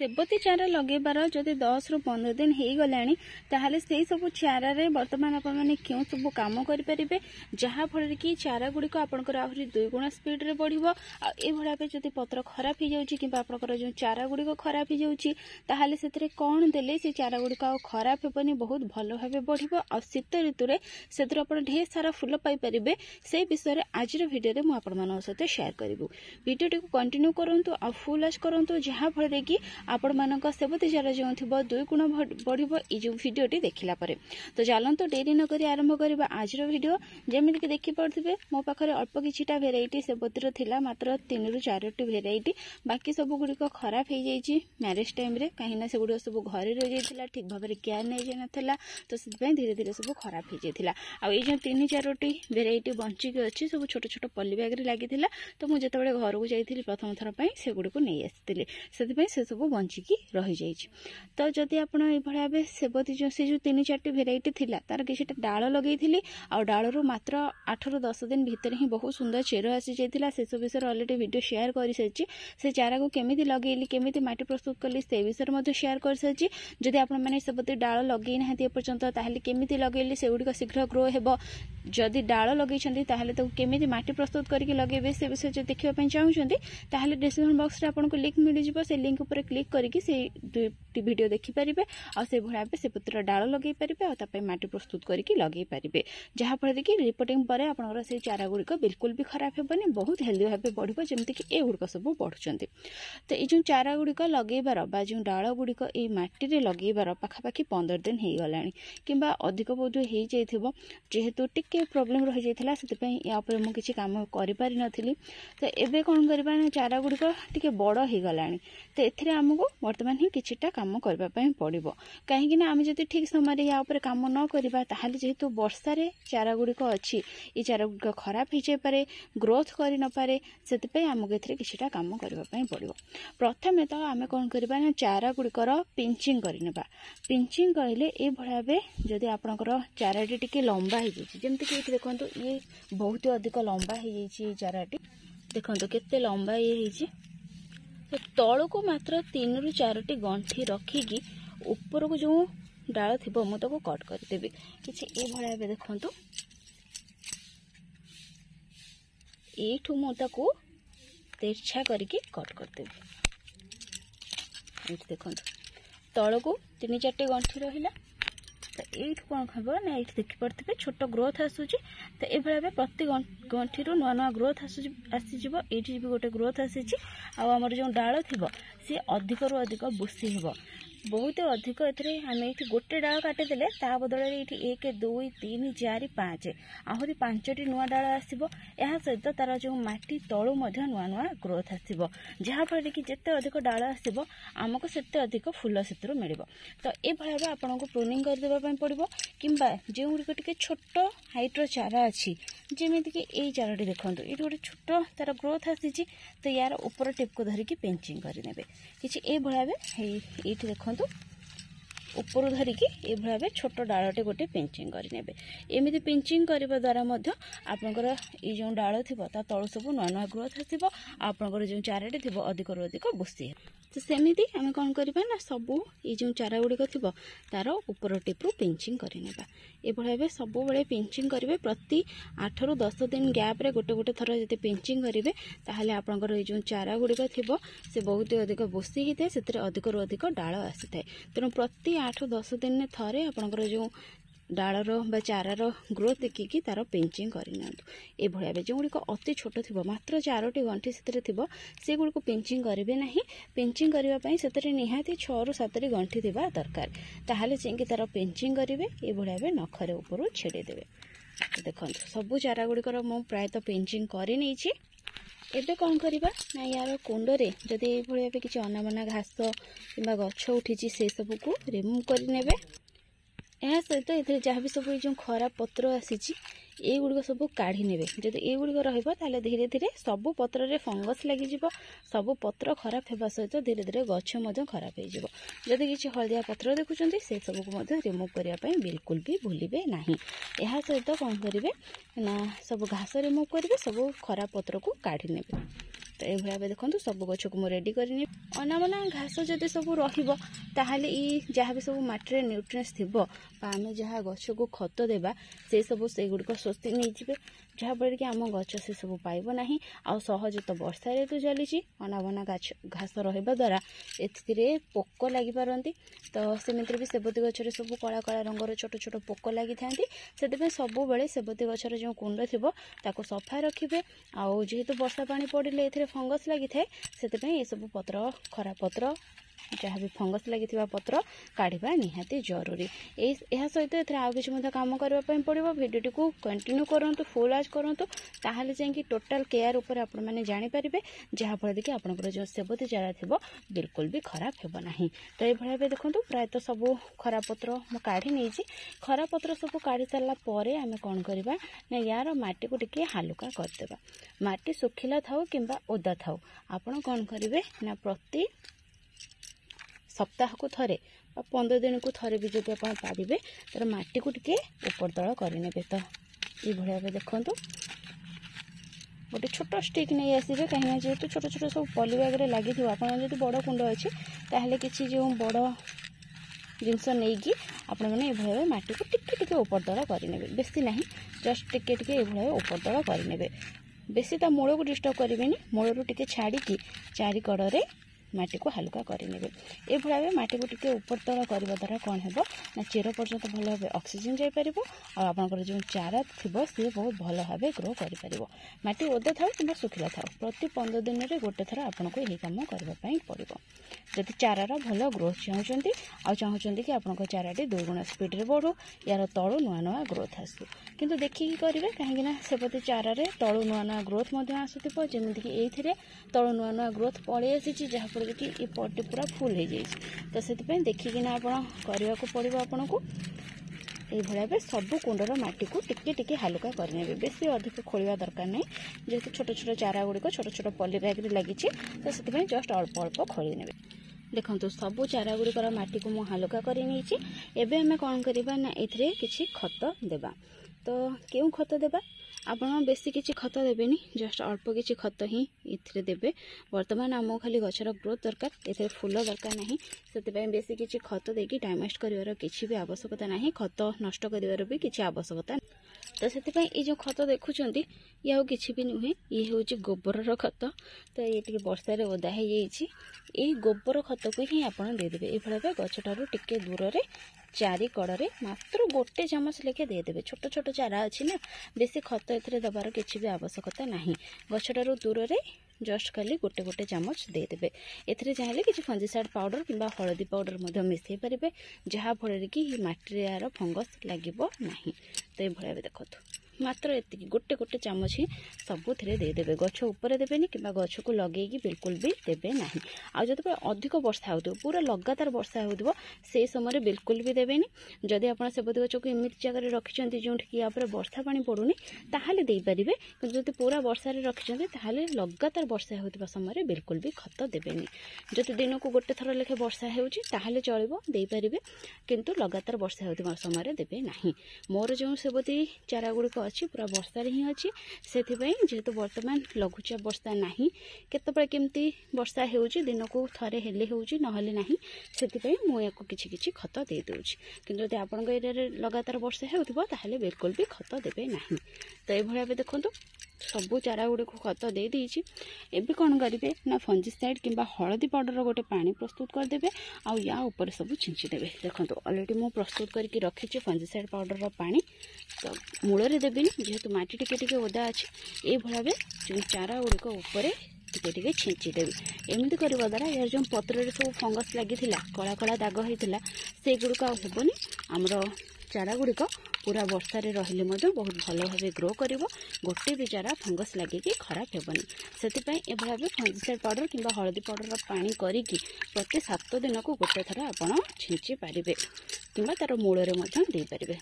सेबती चारा लगेबार जदि 10 रु 15 दिन हो गलानी ताहले से सब चारा रे वर्तमान आपण माने क्यों सब काम करि परिबे जहाफल कि चारा गुड़िक आपंकर आहरी 2 गुणा स्पीड रे बढ़िबो आ ए भड़ा पे जदि पत्र खराब हो जाउची कि आपंकर जो चारा गुड़िक खराब हो जाउची ताहले सेतरे कोन देले से चारा गुड़िक आ खराब हेबनी बहुत भलो भाबे बढ़िबो आ शीत ऋतु रे सेतरे आपण ढेर सारा फूल पाई परिबे से विषय रे आजिर वीडियो रे मु आपण मानक सहित शेयर करिवु वीडियो टी कंटिन्यू करंतु आ फुल वॉच करंतु जहा फल रे कि आपण मानक सेबती चारा जो थिबो 2 गुण बढ़िबो ई जो वीडियोटी देखिला परे तो चलंतु डेरी न करी आरंभ करबा आजिर वीडियो जेमिति कि देखि पड़थिबे मो पाखरे अल्प किछिटा वेराइटी सेबतीर थिला मात्र 3 रु 4 टी वेराइटी बाकी सब गुड़िक खराब हो जाइए मैरेज टाइम रे कहीं से गुड़ सब घरे रही जाइए ठीक भाव में केयर नहीं जाना तो से धीरे धीरे सब खराब हो जाता आई जो 3-4 टी वेराइटी बंचिक अच्छी सब छोट छोट पॉली बैग लगी तो मुझे घर को जाइए प्रथम थर पर से गुड़ को नहीं आसी से सब बंचिकी रही जाइए तो जदि आपण भाव सेबती जो से जो 3-4 टी वेराइटी थिला तार किसी डाल लगे आ डाल मात्र 8 रु 10 दिन भितर ही बहुत सुंदर चेर आसी जाइए से सब विषय अलरेडी वीडियो शेयर कर सारी से चारा को केमिति लगेली केमिति माटी प्रस्तुत कली से विषय में शेयर कर सारी जदि आपण माने सेबती डाल लगे ना एपर्यंत ताहले केमिति लगेली से गुड़िक शीघ्र ग्रो हेबो जदि डाल लगे ताहले तो केमिति माटी प्रस्तुत करके लगेबे से विषय जो देखिबा पई चाहुचंती ताहले डिस्क्रिप्शन बॉक्स रे आपनको लिंक मिल जिवो से लिंक ऊपर क्लिक करके से वीडियो देखि परिबे आ से भड़ा से पत्र डाल लगे परिबे आ तापे माटी प्रस्तुत करके लगे परिबे जहा फल कि रिपोर्टिंग पर आपनकर से चारा गुड़िक बिल्कुल भी खराब हेबनी बहुत हेल्दी भाबे बढ़िबो जेमति कि ए गुड़िक सब बढ़ुचंती तो ये जो चारा गुड़िक लगेबार बा जो डाल गुड़िक ये माटी रे लगेबार पाखापाखि 15 दिन हो गलानी किंबा अधिक बोध हो जाइथिबो जेहेतु टिके प्रॉब्लम रही जाइथिला सेतपई या ऊपर मु किछि काम करि पारि नथिली तो एबे कोन करबा ना चारा गुड़िक टिके बड़ हो गलानी तो एथिरे हमकु वर्तमान ही किछिटा काम करबा पई पड़िबो काहे कि ना आमे जति ठीक समय रे या ऊपर काम न करबा ताहाले जेहेतु वर्षा रे चारा गुड़िक अछि ई चारा गुड़िक खराब हो जाय पारे ग्रोथ करि न पारे सेतपई हमकु एथिरे किछिटा काम करबा पई पड़िबो प्रथमे तो आमे कोन करबा ना चारा गुड़िकर पिंचिंग करिनेबा पिंचिंग कइले ए भड़ाबे जदि आपनकर चाराटी टिके लंबा हो जाय जेमति कि एथि देखंतु ये बहुत अधिक लंबा हो जाय चाराटी देखंतु केते लंबा ये हिची तो तळ को मात्र 3 रु 4 टी गंठी रखिकी ऊपर को जो डाल थिबो मु ताको कट कर देबी किछि ए भड़ाबे देखंतु एठु मु ताको तिरछा करके कट कर देबी देखंतु तळ को 3-4 टी गंठी रहिला तो ये कौन खबर ना ये देखी पड़े छोट ग्रोथ आसूची तो ये प्रति गंठी नुआ नुआ ग्रोथ आसीज ये भी गोटे ग्रोथ आसी आमर जो डाल थी सी अधिक रु अधिक बुसी हे बहुत अधिक एथरे आम ये गोटे डाल काटिदेले ता बदल ये 1 2 3 4 5 आहरी 5टी नुआ डाल आसो यह सहित तार जो माटी तलू नुआ नुआ ग्रोथ आसो जहाँफल कि जिते अधिक डाल आसो आमको सेते अधिक फूल से मिल तो ये भाव आपन को प्रूनिंग करदेवाई पड़ो कि जो गुड़िक टे छोट हाइट्र चारा अच्छी जमीक ये चाराटी देखो ये गोटे छोट तार ग्रोथ आसी तो यार ऊपर टेप को धरिकी पेंचिंग करे कि ये भाव ये देखो ऊपर धरिकी ये भाव छोट डालटे गोटे पेंचिंग करे एमती पेंचिंग करने द्वारा आपंकर ये जो डाल थी तलू सब नुआ नुआ ग्रोथ आसो आपंकर जो चाराटी थी अधिक रु अधिक बुसी तो सेमती आम कौन करवा ना सबू ये जो चारा गुड़िक थी तार ऊपर टिप्रु पिंचिंग करने ये भाव सब बड़े पिंचिंग करेंगे प्रति 8 रु 10 दिन गैप रे गोटे गोटे थर जो पिंचिंग करेंगे ताहले आपंकर ये जो चारा गुड़िक थी से बहुत अधिक बुसी होता है से अधिक रु अधिक डाल आसी था तेणु प्रति 8 रु 10 दिन थरे आपंकर जो डालर बा चारार ग्रोथ देखिकी तार पेंचिंग करनी ये भाव जो गुड़िक अति छोट थी मात्र 4टी गंठी से गुड़ को पेंचिंग करेंगे ना पेंचिंग करने से निहाती 6 रु 7 गंठी थी दरकार ताहले चेंकी तार पेंचिंग करेंगे ये भाव नखरे ऊपर छेड़देवे देखो सबू चारा गुड़िकर मु प्रायतः पेंचिंग कर एबे कौन करवा ना यार कुंडरे जदि ये किसी अनाबना घास कि गछ उठी से सब को रिमूव करने यह सहित ये जहाँ भी सब जो खराब पत्र आसी ये गुड़िक सब काढ़ी ने जब ये गुड़िक रहा धीरे धीरे सबू पत्र रे फंगस लगी सबू पत्र खराब होगा सहित धीरे धीरे गछ खराब हो जदि किसी हलदिया पत्र देखुं से सब को रिमूव करने बिल्कुल भी भूलिए ना यह सहित कौन करेंगे ना सब घास रिमूव करेंगे सब खराब पत्र को काढ़ी ने तो ये भाव देखो सब गछ को मुझे रेडी करनी अनाबना घास जदि सब रही जहाँ भी सब माटी न्यूट्रिएंट्स थी आम जहाँ गछ को खत देवा से सब से गुड़िक शोषि नहीं जहाँफल कि आम गछ से सब पाइब ना आ सहज तो वर्षा ऋतु चली अनाबना घास रहा द्वारा ए पोक लगी पारती तो सेमती भी सेबती गचर सब कला कला रंगर छोट छोट पोक लगी था से सब बेले सेबती गचर जो कुंड थी ताको सफा रखिए आउ जेहेतु वर्षा पानी पड़े ए फंगस लगी थाए से सब पत्र खरा पत्र जहाँ भी फंगस लगी पत्र काढ़ा निहाती जरूरी यह सहित आउ कि कम करने पड़ो भिडियो को कंटिन्यू करूँ फुल आज करूँ ताहले जाकि टोटाल केयर उपर आपण मैंने जानीपारे जहाँफल कि आपंकर जो सेबती चारा थी बिल्कुल भी खराब होना तो ये भाव देखो प्रायतः सब खरा पत्र मुझे काढ़ी नहीं खरा पत्र सब काढ़ी सारापर आम कौन करवा ना यार माटी को टिके हालुका करदे माटी सुखिला थाउ कि ओदा थाउ आपण कौन करेंगे ना प्रति सप्ताह को थरे 15 दिन को थरे भी जब आप पारे तर माटी को टिके ऊपर तल करने तो ये भाव देखु गोटे छोट स्टिक नहीं आसवे कहीं जेहेतु छोट छोट सब पॉली बैग लगी आप बड़ कुंड अच्छे ताहले किसी जो बड़ जिनस नहीं आपण मैंने भाव माटी को टिके टिके ऊपर तल करने बेसी ना जस्ट टिके टिके ये भाव ऊपर तल करने बेसी ता मूल को डिस्टर्ब करेंगे मूलू टिके छाड़ी चारि कड़े माटी को हालुका करने ये भाव माटी को टिके ऊपर तल करने द्वारा कौन है ना चेर पर्यंत भल भाव ऑक्सीजन जापर और आपंकर जो चारा थी सी बहुत भल भाव ग्रो कर माटी ओदा था कि सुखिला था प्रति 15 दिन में गोटे थर आपको यही कम करने पड़ो जदि चारार भल ग्रोथ चाहते चाहते कि आपंक चाराटी 2 गुणा स्पीड रे बढ़ू यार तलू नुआ नुआ ग्रोथ आसू किंतु देखिकी करेंगे कहीं सेपति चारे तलू नुआ नुआ ग्रोथ आसूब जमीक ये तलू नुआ नुआ ग्रोथ पलि आसी जहाँफल कि ये पट्टी पूरा फुल हो जाए तो से देखिकिना करने को पड़ो आपन को ये भाव सब कुंडर माटी को टिके टिके हालुका करने बेसी अधिक खोलिया दरकार नहीं जेहेतु छोट छोट चारा गुड़िक छोट छोट पॉली बैग लगी तो से जस्ट अल्प अल्प खोली ने देखो सब चारा गुड़िकर माटी को मुझे हालुका कर आम कौन करवा ना ये किसी खत देवा तो क्यों खत देवा आपण बेसी किसी खत देवेनि जस्ट अल्प किसी खत ही इथिरे देबे वर्तमान आमको खाली गछर ग्रोथ दरकार ए फूल दरकार नहीं से बेसी किसी खत देकी टाइम वेस्ट कर किसी भी आवश्यकता नहीं खत नष्ट कर भी किसी आवश्यकता तो से ये जो खत देखुं ये आउ कि भी नुहे ये हूँ गोबर खत तो ये वर्षा ओदा हो ये गोबर खत को ही आप देदेवे ये भाव गछठार टिके दूर से चारि कड़े मात्र गोटे चामच लेखे देदेवे छोट छोट चारा अच्छी ना बेसी खत ए दबार किसी भी आवश्यकता नहीं गछठार दूर से जस्ट खाली गोटे गोटे चामच देदेवे एथिरे चाहिए किसी फंजीसाइड पाउडर कि हलदी पाउडर मिसई पारे जहाँफल कि माटी यार फंगस लगे ना तो ये भाव देखो मात्र एति गोटे गोटे चामच ही सबुथिरे देदेवे गछ ऊपर देवेनि कि गछ को लगे बिल्कुल भी देवे ना आ जो अधिक वर्षा हो पूरा लगातार वर्षा हो से समय बिल्कुल भी देवेनि जदि आप सेबती गछ को एमती जगह रखिंट जो यापर वर्षा पानी पड़ूनी ताहले दे पारे कि जब पूरा वर्षा रखिंट ताहले लगातार वर्षा होता समय बिल्कुल भी खत देवेनि जदि दिन को गोटे थर लेखे वर्षा होताहले चलो दे पारे किंतु लगातार वर्षा होता समय देवे ना मोर जो सेबती चारा गुड़िक अच्छी पूरा वर्षा ही अच्छी से जेहेतु बर्तमान लघुचाप वर्षा ना केतबे केमती वर्षा हो दिन को थरे हेले हो नहेले ना से मुझे किसी खत दे दूँगी किंतु जब आपण एरिया लगातार वर्षा होता बिल्कुल भी खत देवे ना तो ये भाव देखो सब चारा गुड़ी को खत दे देछि एबे कौन करेंगे ना फंजीसाइड कि हलदी पाउडर गोटे पानी प्रस्तुत करदे आ या ऊपर सब छिंचीदेवे देखो अलरेडी मुझे प्रस्तुत करके रखी फंजीसाइड पाउडर पानी तो मूल देवी जेहेतु माटी टिके टिके ओदा अच्छी ये भाव चारा गुड़िक ऊपर टिके टिके छिंचीदेवी एमती करने द्वारा यार जो पत्र सब फंगस लगी कला कला दाग होता से गुड़िक हेनी आमर चारा गुड़िक पूरा वर्षा रहिले बहुत भल भाव ग्रो कर गोटे भी चारा फंगस लगे खराब हेबनी से भाव फंजीसाइड पाउडर कि हलदी पाउडर पानी करी प्रति 7 दिन को गोटे थर आप छिंची पारे कि तार मूल में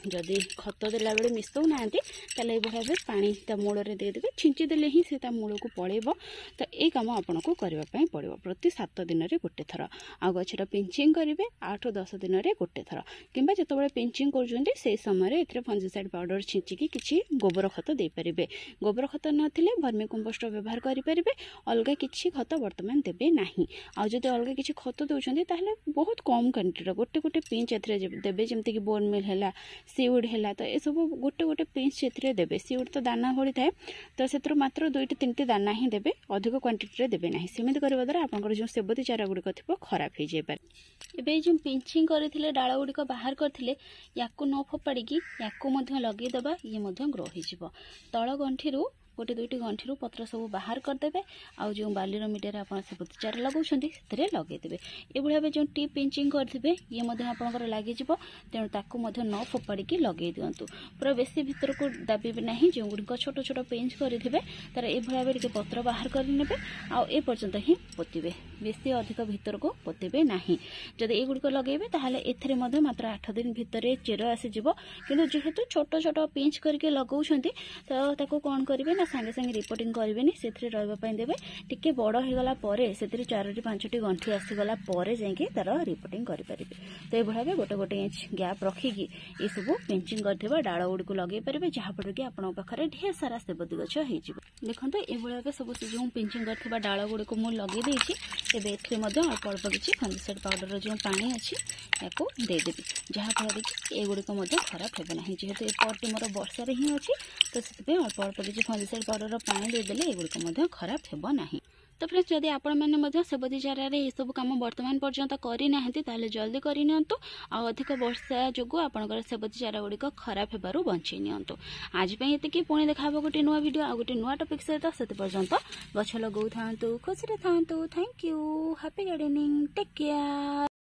जदि खत देला बेले मिसौ ना ये भाव पानी ता मूल में देदेवे छिंचीदेले ही से मूल को पलैब तो ये कम आपन को करने पड़ो प्रति 7 दिन में गोटे थर आ गचर पिंचिंग करेंगे 8-10 दिन में गोटे थर कि जो पिंचिंग कर समय फंजीसाइड पाउडर छिंचिकी किसी गोबर खत दे पारे गोबर खत नथिले वर्मी कंपोस्ट व्यवहार करेंगे अलग किसी खत बर्तमान देवे ना आदि अलग किसी खत दौरान ताहले बहुत कम क्वांटिटी गोटे गोटे पिंच देवे जमती कि बोन मिल है सीउड है तो ये सब गोटे गोटे पिंच से देवे सीउड तो दाना भरी थाए तो से मात्र 2-3 दाना ही देवे अधिक क्वांटिटी देवे ना सेमती करने द्वारा आप जो सेबती चारा गुड़िक थी खराब हो जाए जो पिंचिंग करते डाल गुड़िक बाहर करते या न फोपाड़ी या लगेदेवा ये ग्रो हो तल गंठी गोटे 2टी गंठी पत्र सब बाहर करदे आउ जो बालीर मीडिया आप सेबती चारा लगाते लगेदेवे ये भाव जो टी पिंचिंग करेंगे ये आपंकर लगे तेणु ताकू न फोपाड़ी लगे दिंतु पूरा बेसी भीतर को दाबी ना जो गुड़िक छोट छोट पिंच करेंगे तार ये भाव पत्र बाहर करने आए पर्यंत ही पोते बेसी अधिक भीतर को पोते ना जब ये गुड़िक लगे ताहले एथरे मात्र 8 दिन भितर चेर आसीज कि जेहेतु छोट छोट पिंच करके लगाउछंती तो कौन करेंगे ना सांगे सांगे रिपोर्टिंग करेंगे से रही देवे टिके बड़ होगला 4-5टी गंठी आसीगला जाइए तार रिपोर्टिंग करेंगे तो ये भाव गोटे गोटे इंच गैप रखिकी ये सब पिंचिंग कर डाल गुड़ी लगे पारे जहाँफल कि आपन पाखे ढेर सारा सेबती गछ हो देखते ये भाव सब जो पिंचिंग कर डाल गुड़ी को मुझे लगे अल्प अल्प किसी फंजीसाइड पाउडर जो पानी अच्छी या देदेवी जहाँफल कि युड़िक खराब हे ना जेहेतु ये पॉट मोर वर्षार ही अच्छी तो से अल्प अल्प किसी फंजीसाइड पाउडर पानी देदेले युड़िक खराब हे ना तो फ्रेंड्स जदि आपण मैंने सेबती चारा ये सब कम वर्तमान पर्यंत करना जल्दी करनी अधिक वर्षा जो आपंकर सेबती चारा गुड़िक खराब होबार बंचई नियंतु आज ये पुणी देखा गोटे नुआ वीडियो आ गोटे नुआ टॉपिक सहित से पर्यंत गछ लगाऊ था खुशी था thank you happy gardening take care.